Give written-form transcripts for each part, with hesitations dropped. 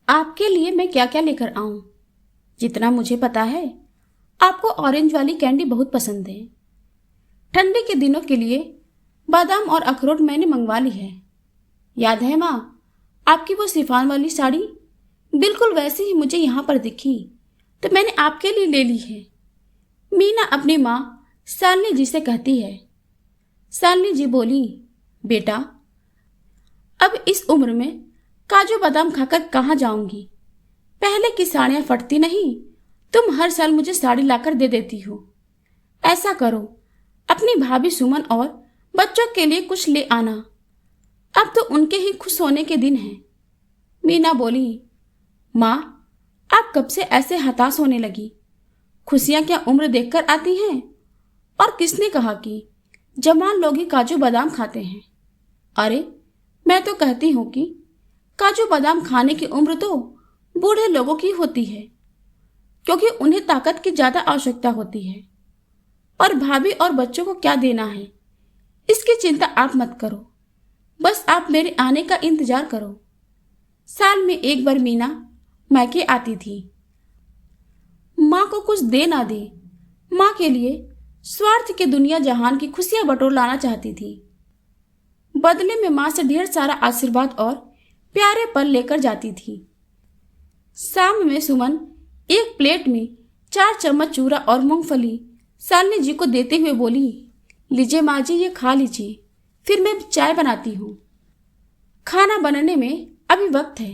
आपके लिए मैं क्या क्या लेकर आऊं? जितना मुझे पता है, आपको ऑरेंज वाली कैंडी बहुत पसंद है। ठंडी के दिनों के लिए बादाम और अखरोट मैंने मंगवा ली है। याद है माँ, आपकी वो शिफॉन वाली साड़ी बिल्कुल वैसी ही मुझे यहाँ पर दिखी, तो मैंने आपके लिए ले ली है। मीना अपनी माँ शालिनी जी से कहती है। शालिनी जी बोली, बेटा, अब इस उम्र में काजू बादाम खाकर कहाँ जाऊंगी? पहले की साड़ियाँ फटती नहीं, तुम हर साल मुझे साड़ी लाकर दे देती हो। ऐसा करो, अपनी भाभी सुमन और बच्चों के लिए कुछ ले आना। अब तो उनके ही खुश होने के दिन हैं। मीना बोली, माँ, आप कब से ऐसे हताश होने लगी? खुशियां क्या उम्र देखकर आती हैं? और किसने कहा कि जवान लोग ही काजू बादाम खाते हैं? अरे, मैं तो कहती हूँ कि काजू बादाम खाने की उम्र तो बूढ़े लोगों की होती है, क्योंकि उन्हें ताकत की ज्यादा आवश्यकता होती है। और भाभी और बच्चों को क्या देना है, इसकी चिंता आप मत करो। बस आप मेरे आने का इंतजार करो। साल में एक बार मीना मायके आती थी। माँ को कुछ दे ना दे, माँ के लिए स्वार्थ के दुनिया जहान की खुशियां बटोर लाना चाहती थी। बदले में माँ से ढेर सारा आशीर्वाद और प्यारे पल लेकर जाती थी। शाम में सुमन एक प्लेट में 4 चम्मच चूरा और मूंगफली शालिनी जी को देते हुए बोली, लीजिए माँ जी, ये खा लीजिए, फिर मैं चाय बनाती हूँ। खाना बनने में अभी वक्त है।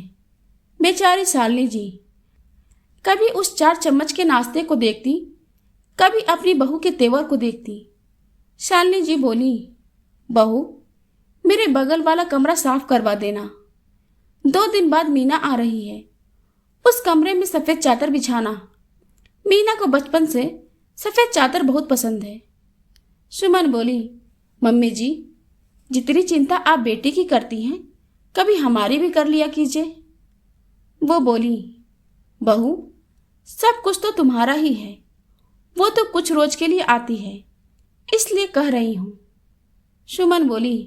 बेचारी शालिनी जी कभी उस 4 चम्मच के नाश्ते को देखती, कभी अपनी बहू के तेवर को देखती। शालिनी जी बोली, बहू, मेरे बगल वाला कमरा साफ करवा देना। 2 दिन बाद मीना आ रही है। उस कमरे में सफेद चादर बिछाना। मीना को बचपन से सफेद चादर बहुत पसंद है। सुमन बोली, मम्मी जी, जितनी चिंता आप बेटी की करती हैं, कभी हमारी भी कर लिया कीजिए। वो बोली, बहू, सब कुछ तो तुम्हारा ही है। वो तो कुछ रोज के लिए आती है, इसलिए कह रही हूं। सुमन बोली,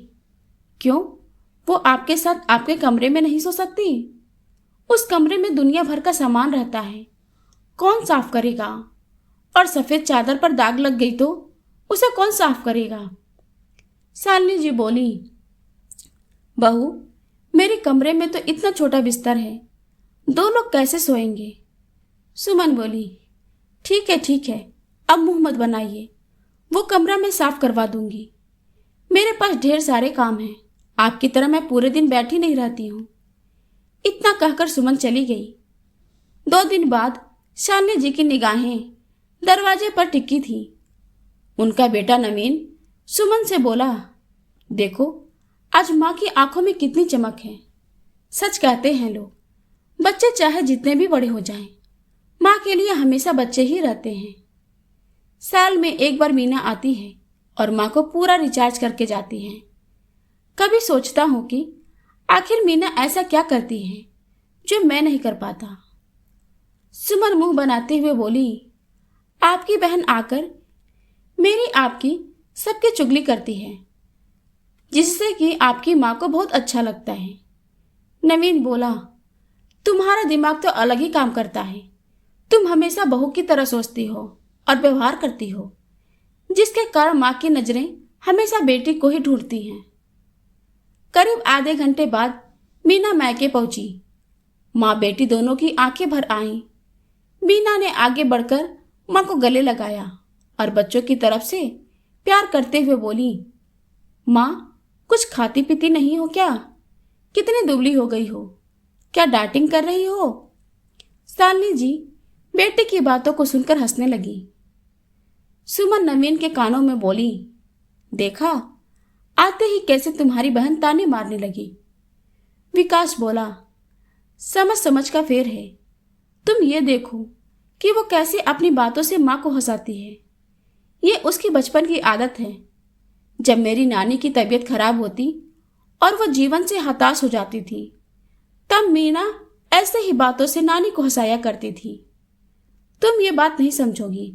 क्यों, वो आपके साथ आपके कमरे में नहीं सो सकती? उस कमरे में दुनिया भर का सामान रहता है, कौन साफ करेगा? और सफेद चादर पर दाग लग गई तो उसे कौन साफ करेगा? शालिनी जी बोली, बहू, मेरे कमरे में तो इतना छोटा बिस्तर है, 2 लोग कैसे सोएंगे? सुमन बोली, ठीक है ठीक है, अब मुंह मत बनाइए, वो कमरा मैं साफ करवा दूंगी। मेरे पास ढेर सारे काम हैं, आपकी तरह मैं पूरे दिन बैठी नहीं रहती हूँ। इतना कहकर सुमन चली गई। 2 दिन बाद शालिनी जी की निगाहें दरवाजे पर टिकी थी। उनका बेटा नवीन सुमन से बोला, देखो, आज माँ की आंखों में कितनी चमक है। सच कहते हैं लोग, बच्चे चाहे जितने भी बड़े हो जाएं, माँ के लिए हमेशा बच्चे ही रहते हैं। साल में एक बार मीना आती है और माँ को पूरा रिचार्ज करके जाती है। कभी सोचता हूं कि आखिर मीना ऐसा क्या करती है जो मैं नहीं कर पाता। सुमन मुंह बनाते हुए बोली, आपकी बहन आकर मेरी आपकी सबकी चुगली करती है, जिससे कि आपकी माँ को बहुत अच्छा लगता है। नवीन बोला, तुम्हारा दिमाग तो अलग ही काम करता है। तुम हमेशा बहू की तरह सोचती हो और व्यवहार करती हो, जिसके कारण माँ की नजरें हमेशा बेटी को ही ढूंढती हैं। करीब आधे घंटे बाद मीना मायके पहुंची। माँ बेटी दोनों की आंखें भर आईं। मीना ने आगे बढ़कर माँ को गले लगाया और बच्चों की तरफ से प्यार करते हुए बोली, माँ, कुछ खाती पीती नहीं हो क्या? कितनी दुबली हो गई हो, क्या डाइटिंग कर रही हो? शालिनी जी बेटी की बातों को सुनकर हंसने लगी। सुमन नवीन के कानों में बोली, देखा, आते ही कैसे तुम्हारी बहन ताने मारने लगी। विकास बोला, समझ समझ का फेर है। तुम ये देखो कि वो कैसे अपनी बातों से माँ को हंसाती है। ये उसकी बचपन की आदत है। जब मेरी नानी की तबीयत खराब होती और वो जीवन से हताश हो जाती थी, तब मीना ऐसे ही बातों से नानी को हंसाया करती थी। तुम ये बात नहीं समझोगी।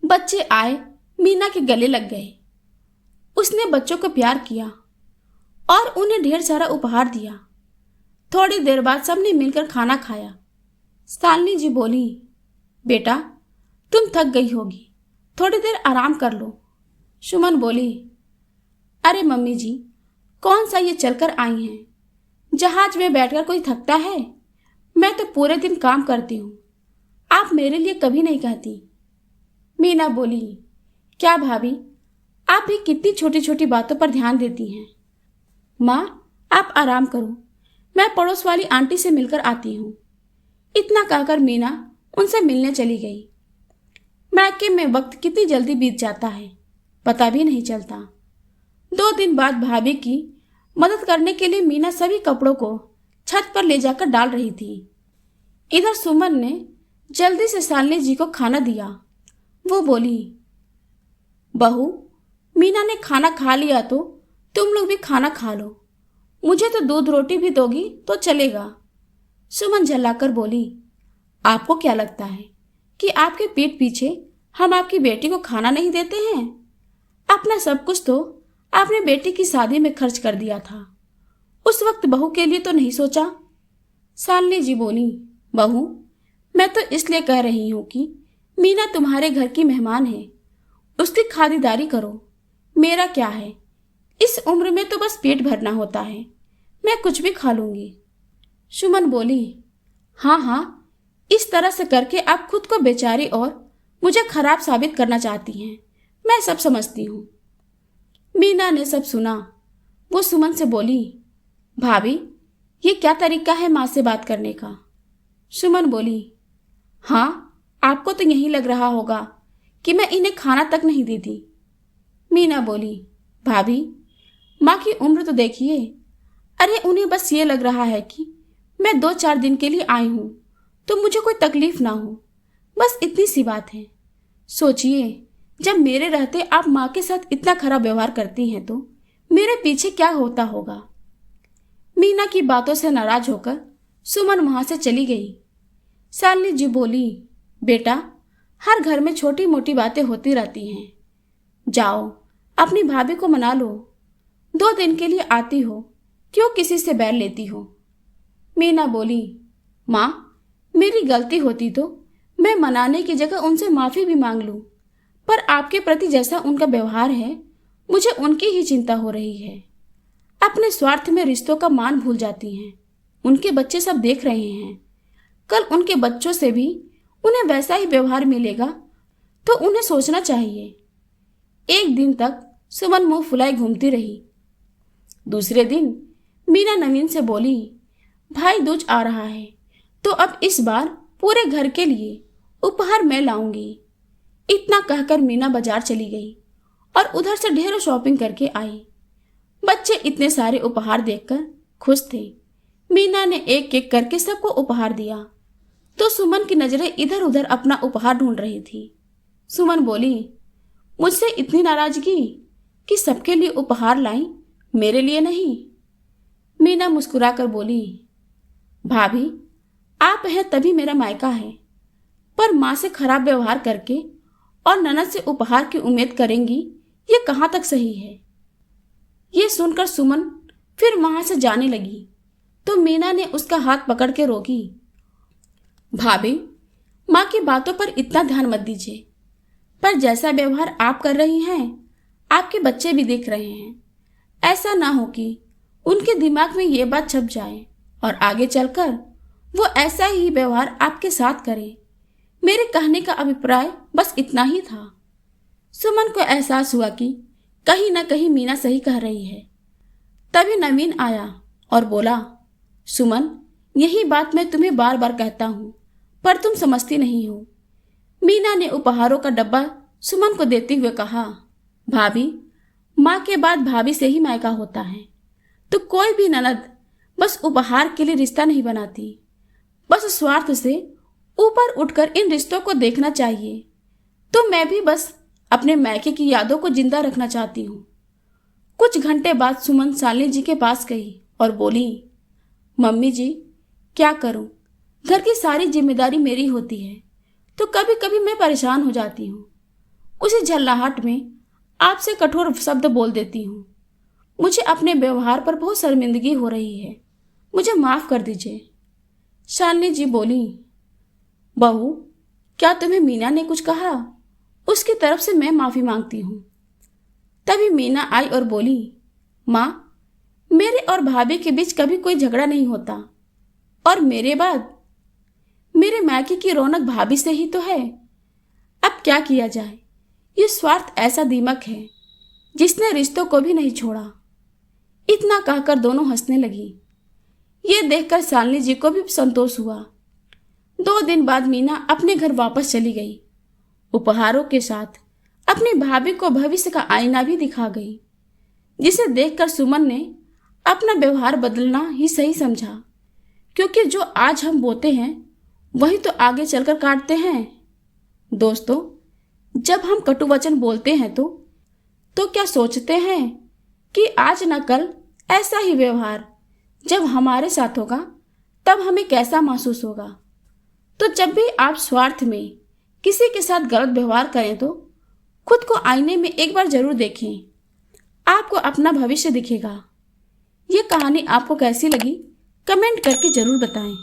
बच्चे आए, मीना के गले लग गए। उसने बच्चों को प्यार किया और उन्हें ढेर सारा उपहार दिया। थोड़ी देर बाद सबने मिलकर खाना खाया। शालिनी जी बोली, बेटा तुम थक गई होगी, थोड़ी देर आराम कर लो। सुमन बोली, अरे मम्मी जी, कौन सा ये चलकर आई हैं? जहाज में बैठकर कोई थकता है? मैं तो पूरे दिन काम करती हूँ, आप मेरे लिए कभी नहीं कहती। मीना बोली, क्या भाभी, आप भी कितनी छोटी छोटी बातों पर ध्यान देती हैं। माँ आप आराम करो, मैं पड़ोस वाली आंटी से मिलकर आती हूँ। इतना कहकर मीना उनसे मिलने चली गई। मायके में वक्त कितनी जल्दी बीत जाता है, पता भी नहीं चलता। 2 दिन बाद भाभी की मदद करने के लिए मीना सभी कपड़ों को छत पर ले जाकर डाल रही थी। इधर सुमन ने जल्दी से शालिनी जी को खाना दिया। वो बोली, बहू, मीना ने खाना खा लिया तो तुम लोग भी खाना खा लो, मुझे तो दूध रोटी भी दोगी तो चलेगा। सुमन झल्लाकर बोली, आपको क्या लगता है कि आपके पीठ पीछे हम आपकी बेटी को खाना नहीं देते हैं? अपना सब कुछ तो आपने बेटी की शादी में खर्च कर दिया था, उस वक्त बहू के लिए तो नहीं सोचा। शालिनी जी बोली, बहू, मैं तो इसलिए कह रही हूं कि मीना तुम्हारे घर की मेहमान है, उसकी खातिरदारी करो। मेरा क्या है, इस उम्र में तो बस पेट भरना होता है, मैं कुछ भी खा लूंगी। सुमन बोली, हाँ हाँ, इस तरह से करके आप खुद को बेचारी और मुझे खराब साबित करना चाहती हैं, मैं सब समझती हूँ। मीना ने सब सुना। वो सुमन से बोली, भाभी, ये क्या तरीका है माँ से बात करने का? सुमन बोली, हाँ, आपको तो यही लग रहा होगा कि मैं इन्हें खाना तक नहीं देती। मीना बोली, भाभी, माँ की उम्र तो देखिए। अरे उन्हें बस ये लग रहा है कि मैं 2-4 दिन के लिए आई हूं तो मुझे कोई तकलीफ ना हो, बस इतनी सी बात है। सोचिए, जब मेरे रहते आप माँ के साथ इतना खराब व्यवहार करती हैं तो मेरे पीछे क्या होता होगा। मीना की बातों से नाराज होकर सुमन वहां से चली गई। शालिनी जी बोली, बेटा, हर घर में छोटी मोटी बातें होती रहती हैं, जाओ अपनी भाभी को मना लो। 2 दिन के लिए आती हो, क्यों किसी से बैर लेती हो? मीना बोली, माँ, मेरी गलती होती तो मैं मनाने की जगह उनसे माफी भी मांग लूं, पर आपके प्रति जैसा उनका व्यवहार है, मुझे उनकी ही चिंता हो रही है। अपने स्वार्थ में रिश्तों का मान भूल जाती हैं। उनके बच्चे सब देख रहे हैं, कल उनके बच्चों से भी उन्हें वैसा ही व्यवहार मिलेगा तो उन्हें सोचना चाहिए। एक दिन तक सुमन मुंह फुलाए घूमती रही। दूसरे दिन मीना नवीन से बोली, भाई दूज आ रहा है तो अब इस बार पूरे घर के लिए उपहार मैं लाऊंगी। इतना कहकर मीना बाजार चली गई और उधर से ढेरों शॉपिंग करके आई। बच्चे इतने सारे उपहार देखकर खुश थे। मीना ने एक एक करके सबको उपहार दिया तो सुमन की नजरें इधर उधर अपना उपहार ढूंढ रही थी। सुमन बोली, मुझसे इतनी नाराजगी कि सबके लिए उपहार लाई, मेरे लिए नहीं? मीना मुस्कुराकर बोली, भाभी, आप हैं तभी मेरा मायका है, पर माँ से खराब व्यवहार करके और ननद से उपहार की उम्मीद करेंगी, ये कहाँ तक सही है? ये सुनकर सुमन फिर वहां से जाने लगी तो मीना ने उसका हाथ पकड़ के रोकी। भाभी, माँ की बातों पर इतना ध्यान मत दीजिए, पर जैसा व्यवहार आप कर रही हैं, आपके बच्चे भी देख रहे हैं। ऐसा ना हो कि उनके दिमाग में ये बात छप जाए और आगे चलकर वो ऐसा ही व्यवहार आपके साथ करें। मेरे कहने का अभिप्राय बस इतना ही था। सुमन को एहसास हुआ कि कहीं ना कहीं मीना सही कह रही है। तभी नवीन आया और बोला, सुमन, यही बात मैं तुम्हें बार बार कहता हूं, पर तुम समझती नहीं हो। मीना ने उपहारों का डब्बा सुमन को देते हुए कहा, भाभी, माँ के बाद भाभी से ही मायका होता है, तो कोई भी ननद बस उपहार के लिए रिश्ता नहीं बनाती, बस स्वार्थ से ऊपर उठकर इन रिश्तों को देखना चाहिए। तो मैं भी बस अपने मायके की यादों को जिंदा रखना चाहती हूँ। कुछ घंटे बाद सुमन शालिनी जी के पास गई और बोली, मम्मी जी, क्या करूं, घर की सारी जिम्मेदारी मेरी होती है तो कभी कभी मैं परेशान हो जाती हूँ। उसी झल्लाहट में आपसे कठोर शब्द बोल देती हूँ। मुझे अपने व्यवहार पर बहुत शर्मिंदगी हो रही है, मुझे माफ कर दीजिए। शालिनी जी बोली, बहू, क्या तुम्हें मीना ने कुछ कहा? उसकी तरफ से मैं माफी मांगती हूँ। तभी मीना आई और बोली, माँ, मेरे और भाभी के बीच कभी कोई झगड़ा नहीं होता, और मेरे बाद मेरे मायके की रौनक भाभी से ही तो है। अब क्या किया जाए, ये स्वार्थ ऐसा दीमक है जिसने रिश्तों को भी नहीं छोड़ा। इतना कहकर दोनों हंसने लगी। ये देखकर शालिनी जी को भी संतोष हुआ। 2 दिन बाद मीना अपने घर वापस चली गई। उपहारों के साथ अपनी भाभी को भविष्य का आईना भी दिखा गई, जिसे देखकर सुमन ने अपना व्यवहार बदलना ही सही समझा, क्योंकि जो आज हम बोते हैं वही तो आगे चलकर काटते हैं। दोस्तों, जब हम कटु वचन बोलते हैं तो क्या सोचते हैं कि आज न कल ऐसा ही व्यवहार जब हमारे साथ होगा तब हमें कैसा महसूस होगा। तो जब भी आप स्वार्थ में किसी के साथ गलत व्यवहार करें तो खुद को आईने में एक बार जरूर देखें, आपको अपना भविष्य दिखेगा। ये कहानी आपको कैसी लगी कमेंट करके जरूर बताएं।